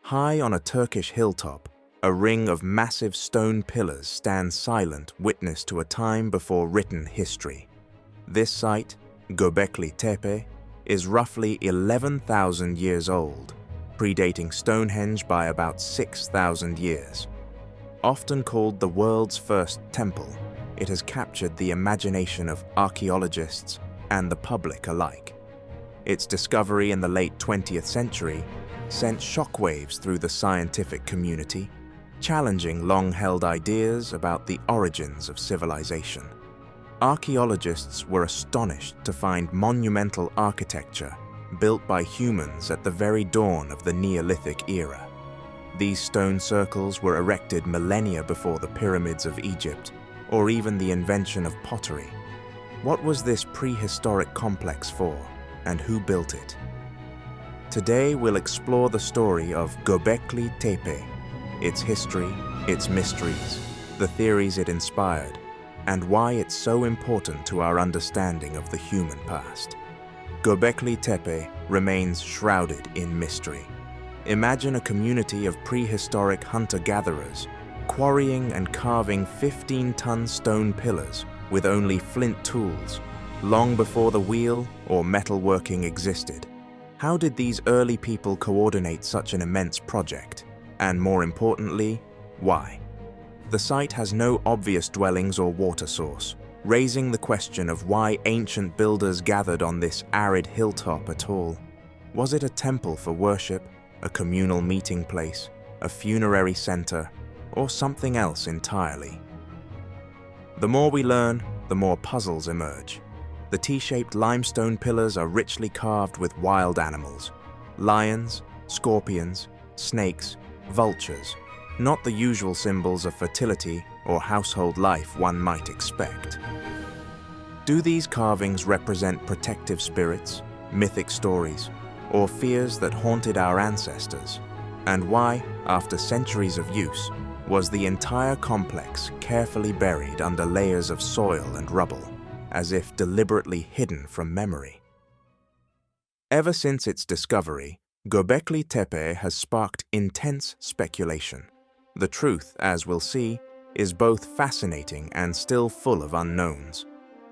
High on a Turkish hilltop, a ring of massive stone pillars stands silent witness to a time before written history. This site, Göbekli Tepe, is roughly 11,000 years old, predating Stonehenge by about 6,000 years. Often called the world's first temple, it has captured the imagination of archaeologists and the public alike. Its discovery in the late 20th century sent shockwaves through the scientific community, challenging long-held ideas about the origins of civilization. Archaeologists were astonished to find monumental architecture built by humans at the very dawn of the Neolithic era. These stone circles were erected millennia before the pyramids of Egypt, or even the invention of pottery. What was this prehistoric complex for, and who built it? Today we'll explore the story of Göbekli Tepe, its history, its mysteries, the theories it inspired, and why it's so important to our understanding of the human past. Göbekli Tepe remains shrouded in mystery. Imagine a community of prehistoric hunter-gatherers quarrying and carving 15-ton stone pillars with only flint tools, long before the wheel or metalworking existed. How did these early people coordinate such an immense project? And more importantly, why? The site has no obvious dwellings or water source, raising the question of why ancient builders gathered on this arid hilltop at all. Was it a temple for worship, a communal meeting place, a funerary center, or something else entirely? The more we learn, the more puzzles emerge. The T-shaped limestone pillars are richly carved with wild animals: lions, scorpions, snakes, vultures, not the usual symbols of fertility or household life one might expect. Do these carvings represent protective spirits, mythic stories, or fears that haunted our ancestors? And why, after centuries of use, was the entire complex carefully buried under layers of soil and rubble, as if deliberately hidden from memory? Ever since its discovery, Göbekli Tepe has sparked intense speculation. The truth, as we'll see, is both fascinating and still full of unknowns.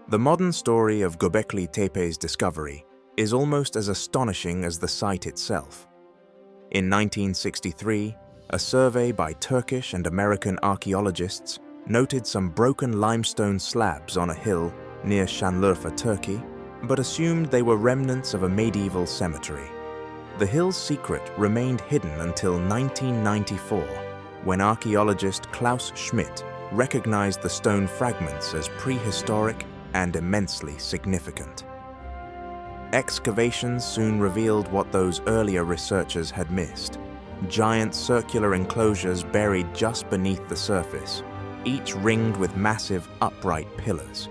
The modern story of Göbekli Tepe's discovery is almost as astonishing as the site itself. In 1963, a survey by Turkish and American archaeologists noted some broken limestone slabs on a hill near Şanlıurfa, Turkey, but assumed they were remnants of a medieval cemetery. The hill's secret remained hidden until 1994, when archaeologist Klaus Schmidt recognized the stone fragments as prehistoric and immensely significant. Excavations soon revealed what those earlier researchers had missed: giant circular enclosures buried just beneath the surface, each ringed with massive upright pillars.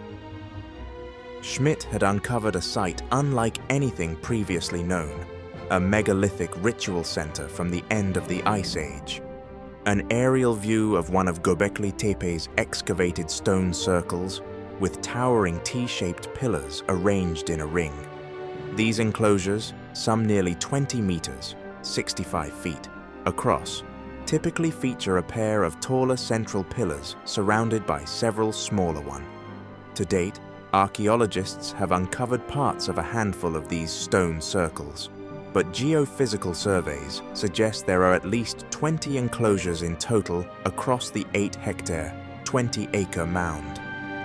Schmidt had uncovered a site unlike anything previously known, a megalithic ritual center from the end of the Ice Age. An aerial view of one of Göbekli Tepe's excavated stone circles, with towering T-shaped pillars arranged in a ring. These enclosures, some nearly 20 meters, 65 feet, across, typically feature a pair of taller central pillars surrounded by several smaller ones. To date, archaeologists have uncovered parts of a handful of these stone circles, but geophysical surveys suggest there are at least 20 enclosures in total across the 8-hectare, 20-acre mound.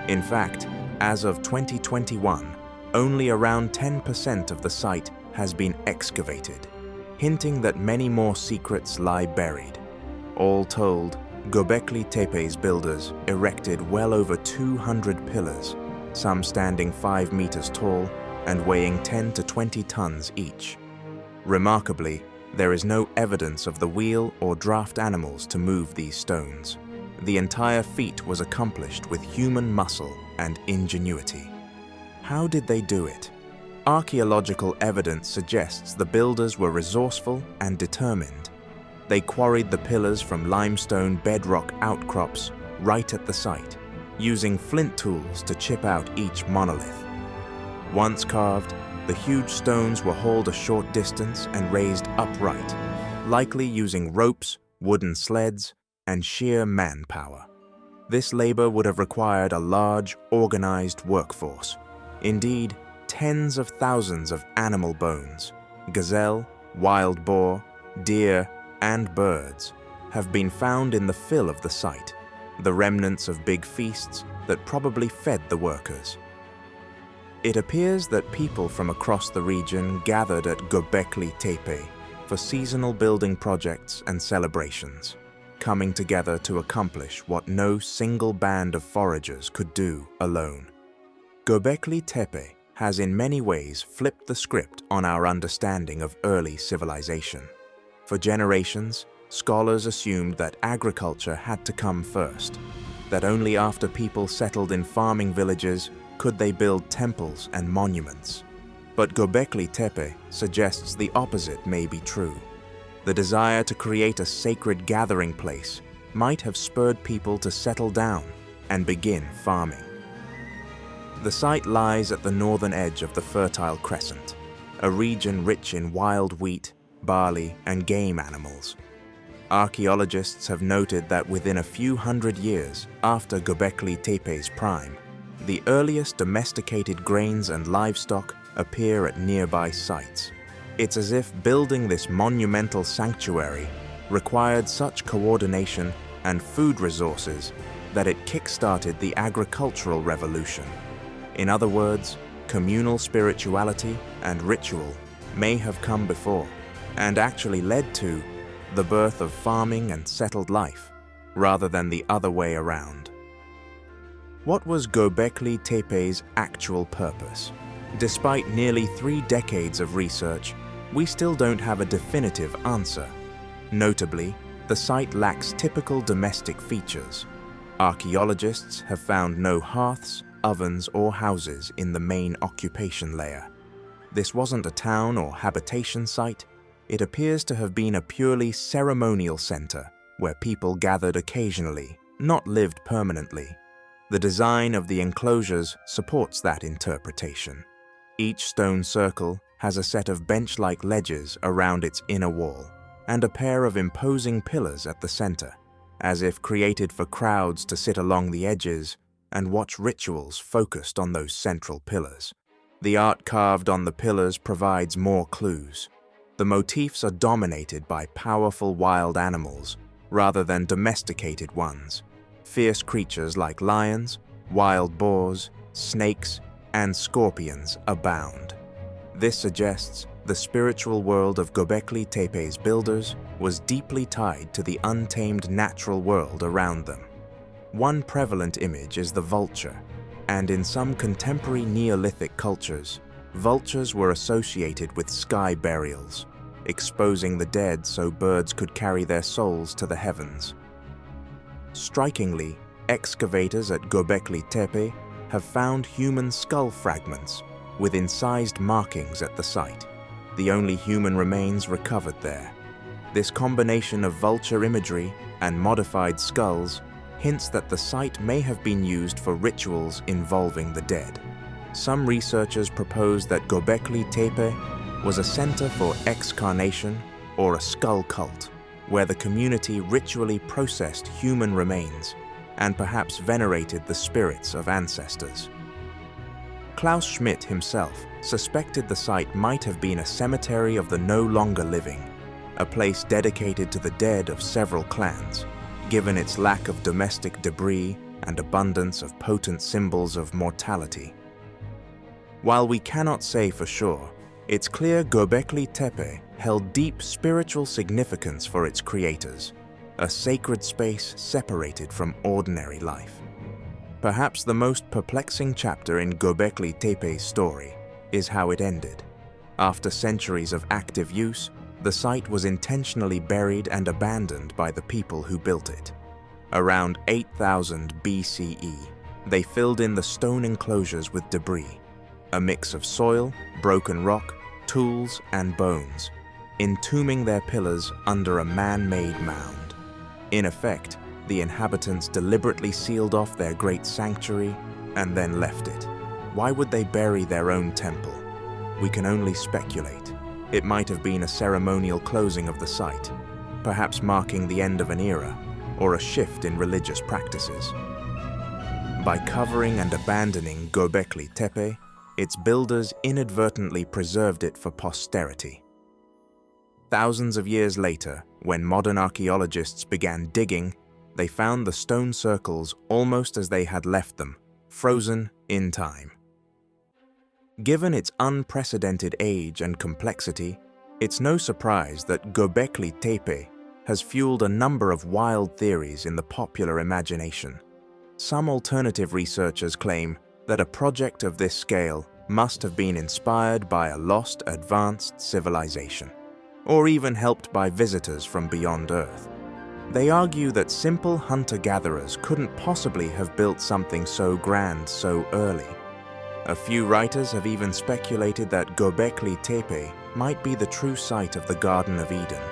In fact, as of 2021, only around 10% of the site has been excavated, hinting that many more secrets lie buried. All told, Göbekli Tepe's builders erected well over 200 pillars, some standing 5 meters tall and weighing 10 to 20 tons each. Remarkably, there is no evidence of the wheel or draft animals to move these stones. The entire feat was accomplished with human muscle and ingenuity. How did they do it? Archaeological evidence suggests the builders were resourceful and determined. They quarried the pillars from limestone bedrock outcrops right at the site, using flint tools to chip out each monolith. Once carved, the huge stones were hauled a short distance and raised upright, likely using ropes, wooden sleds, and sheer manpower. This labor would have required a large, organized workforce. Indeed, tens of thousands of animal bones, gazelle, wild boar, deer, and birds, have been found in the fill of the site, the remnants of big feasts that probably fed the workers. It appears that people from across the region gathered at Göbekli Tepe for seasonal building projects and celebrations, coming together to accomplish what no single band of foragers could do alone. Göbekli Tepe has in many ways flipped the script on our understanding of early civilization. For generations, scholars assumed that agriculture had to come first, that only after people settled in farming villages could they build temples and monuments. But Göbekli Tepe suggests the opposite may be true. The desire to create a sacred gathering place might have spurred people to settle down and begin farming. The site lies at the northern edge of the Fertile Crescent, a region rich in wild wheat, barley, and game animals. Archaeologists have noted that within a few hundred years after Göbekli Tepe's prime, the earliest domesticated grains and livestock appear at nearby sites. It's as if building this monumental sanctuary required such coordination and food resources that it kick-started the agricultural revolution. In other words, communal spirituality and ritual may have come before and actually led to the birth of farming and settled life, rather than the other way around. What was Göbekli Tepe's actual purpose? Despite nearly 3 decades of research, we still don't have a definitive answer. Notably, the site lacks typical domestic features. Archaeologists have found no hearths, ovens, or houses in the main occupation layer. This wasn't a town or habitation site. It appears to have been a purely ceremonial center where people gathered occasionally, not lived permanently. The design of the enclosures supports that interpretation. Each stone circle has a set of bench-like ledges around its inner wall and a pair of imposing pillars at the center, as if created for crowds to sit along the edges and watch rituals focused on those central pillars. The art carved on the pillars provides more clues. The motifs are dominated by powerful wild animals rather than domesticated ones. Fierce creatures like lions, wild boars, snakes, and scorpions abound. This suggests the spiritual world of Göbekli Tepe's builders was deeply tied to the untamed natural world around them. One prevalent image is the vulture, and in some contemporary Neolithic cultures, vultures were associated with sky burials, exposing the dead so birds could carry their souls to the heavens. Strikingly, excavators at Göbekli Tepe have found human skull fragments with incised markings at the site, the only human remains recovered there. This combination of vulture imagery and modified skulls hints that the site may have been used for rituals involving the dead. Some researchers propose that Göbekli Tepe was a center for excarnation or a skull cult, where the community ritually processed human remains and perhaps venerated the spirits of ancestors. Klaus Schmidt himself suspected the site might have been a cemetery of the no longer living, a place dedicated to the dead of several clans, given its lack of domestic debris and abundance of potent symbols of mortality. While we cannot say for sure, it's clear Göbekli Tepe held deep spiritual significance for its creators, a sacred space separated from ordinary life. Perhaps the most perplexing chapter in Göbekli Tepe's story is how it ended. After centuries of active use, the site was intentionally buried and abandoned by the people who built it. Around 8000 BCE, they filled in the stone enclosures with debris, a mix of soil, broken rock, tools, and bones, entombing their pillars under a man-made mound. In effect, the inhabitants deliberately sealed off their great sanctuary and then left it. Why would they bury their own temple? We can only speculate. It might have been a ceremonial closing of the site, perhaps marking the end of an era or a shift in religious practices. By covering and abandoning Göbekli Tepe, its builders inadvertently preserved it for posterity. Thousands of years later, when modern archaeologists began digging, they found the stone circles almost as they had left them, frozen in time. Given its unprecedented age and complexity, it's no surprise that Göbekli Tepe has fueled a number of wild theories in the popular imagination. Some alternative researchers claim that a project of this scale must have been inspired by a lost advanced civilization, or even helped by visitors from beyond Earth. They argue that simple hunter-gatherers couldn't possibly have built something so grand so early. A few writers have even speculated that Göbekli Tepe might be the true site of the Garden of Eden,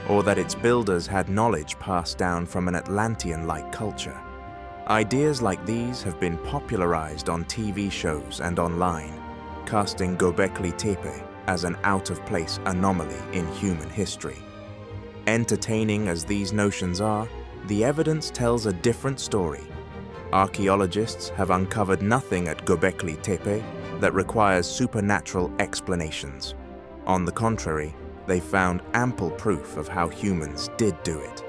or that its builders had knowledge passed down from an Atlantean-like culture. Ideas like these have been popularized on TV shows and online, casting Göbekli Tepe as an out-of-place anomaly in human history. Entertaining as these notions are, the evidence tells a different story. Archaeologists have uncovered nothing at Göbekli Tepe that requires supernatural explanations. On the contrary, they found ample proof of how humans did do it.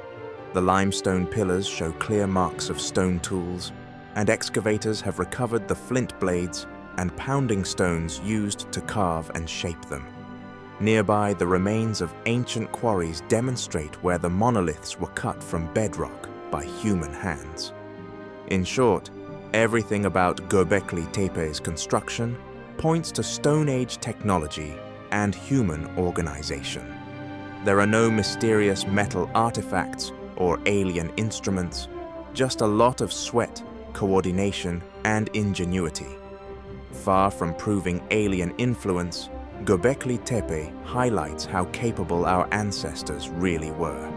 The limestone pillars show clear marks of stone tools, and excavators have recovered the flint blades and pounding stones used to carve and shape them. Nearby, the remains of ancient quarries demonstrate where the monoliths were cut from bedrock by human hands. In short, everything about Göbekli Tepe's construction points to Stone Age technology and human organization. There are no mysterious metal artifacts or alien instruments, just a lot of sweat, coordination, and ingenuity. Far from proving alien influence, Göbekli Tepe highlights how capable our ancestors really were.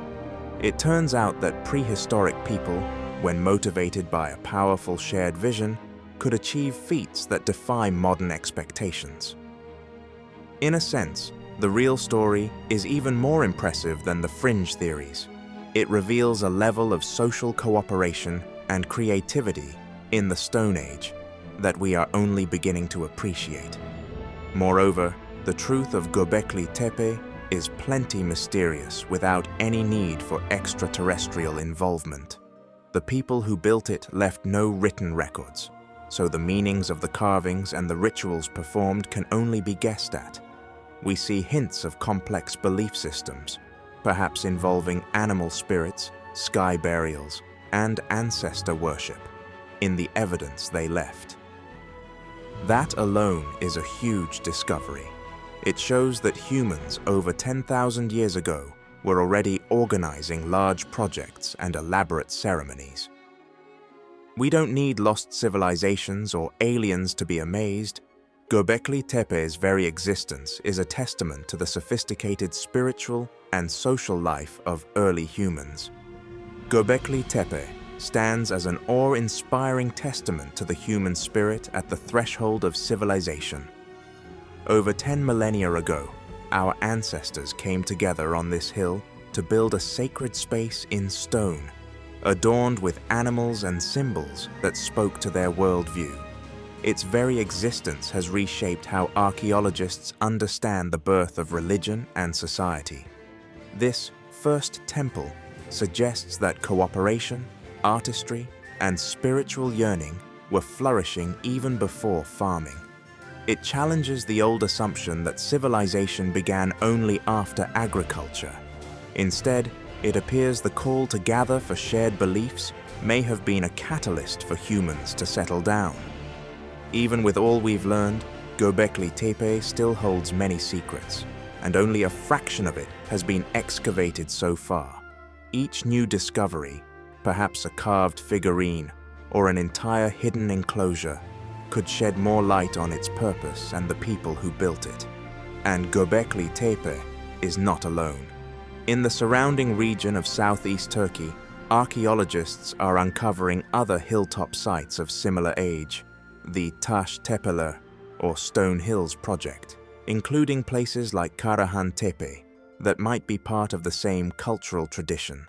It turns out that prehistoric people, when motivated by a powerful shared vision, could achieve feats that defy modern expectations. In a sense, the real story is even more impressive than the fringe theories. It reveals a level of social cooperation and creativity in the Stone Age that we are only beginning to appreciate. Moreover, the truth of Göbekli Tepe is plenty mysterious without any need for extraterrestrial involvement. The people who built it left no written records, so the meanings of the carvings and the rituals performed can only be guessed at. We see hints of complex belief systems, perhaps involving animal spirits, sky burials, and ancestor worship, in the evidence they left. That alone is a huge discovery. It shows that humans over 10,000 years ago were already organizing large projects and elaborate ceremonies. We don't need lost civilizations or aliens to be amazed. Göbekli Tepe's very existence is a testament to the sophisticated spiritual and social life of early humans. Göbekli Tepe stands as an awe-inspiring testament to the human spirit at the threshold of civilization. Over 10 millennia ago, our ancestors came together on this hill to build a sacred space in stone, adorned with animals and symbols that spoke to their worldview. Its very existence has reshaped how archaeologists understand the birth of religion and society. This first temple suggests that cooperation, artistry, and spiritual yearning were flourishing even before farming. It challenges the old assumption that civilization began only after agriculture. Instead, it appears the call to gather for shared beliefs may have been a catalyst for humans to settle down. Even with all we've learned, Göbekli Tepe still holds many secrets, and only a fraction of it has been excavated so far. Each new discovery, perhaps a carved figurine or an entire hidden enclosure, could shed more light on its purpose and the people who built it. And Göbekli Tepe is not alone. In the surrounding region of southeast Turkey, archaeologists are uncovering other hilltop sites of similar age, the Taş Tepeler, or Stone Hills project. including places like Karahan Tepe that might be part of the same cultural tradition.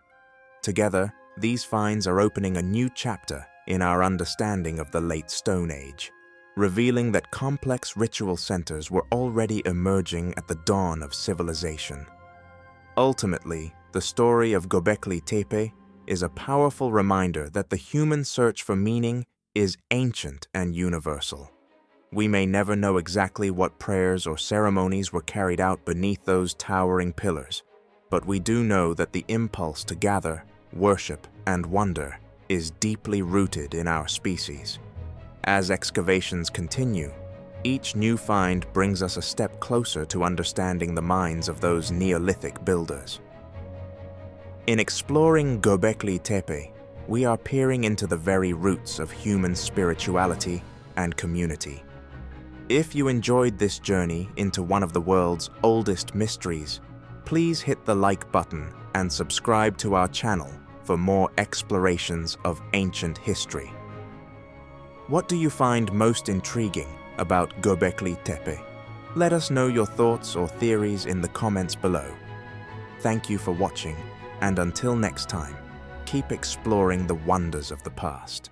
Together, these finds are opening a new chapter in our understanding of the late Stone Age, revealing that complex ritual centers were already emerging at the dawn of civilization. Ultimately, the story of Göbekli Tepe is a powerful reminder that the human search for meaning is ancient and universal. We may never know exactly what prayers or ceremonies were carried out beneath those towering pillars, but we do know that the impulse to gather, worship, and wonder is deeply rooted in our species. As excavations continue, each new find brings us a step closer to understanding the minds of those Neolithic builders. In exploring Göbekli Tepe, we are peering into the very roots of human spirituality and community. If you enjoyed this journey into one of the world's oldest mysteries, please hit the like button and subscribe to our channel for more explorations of ancient history. What do you find most intriguing about Göbekli Tepe? Let us know your thoughts or theories in the comments below. Thank you for watching, and until next time, keep exploring the wonders of the past.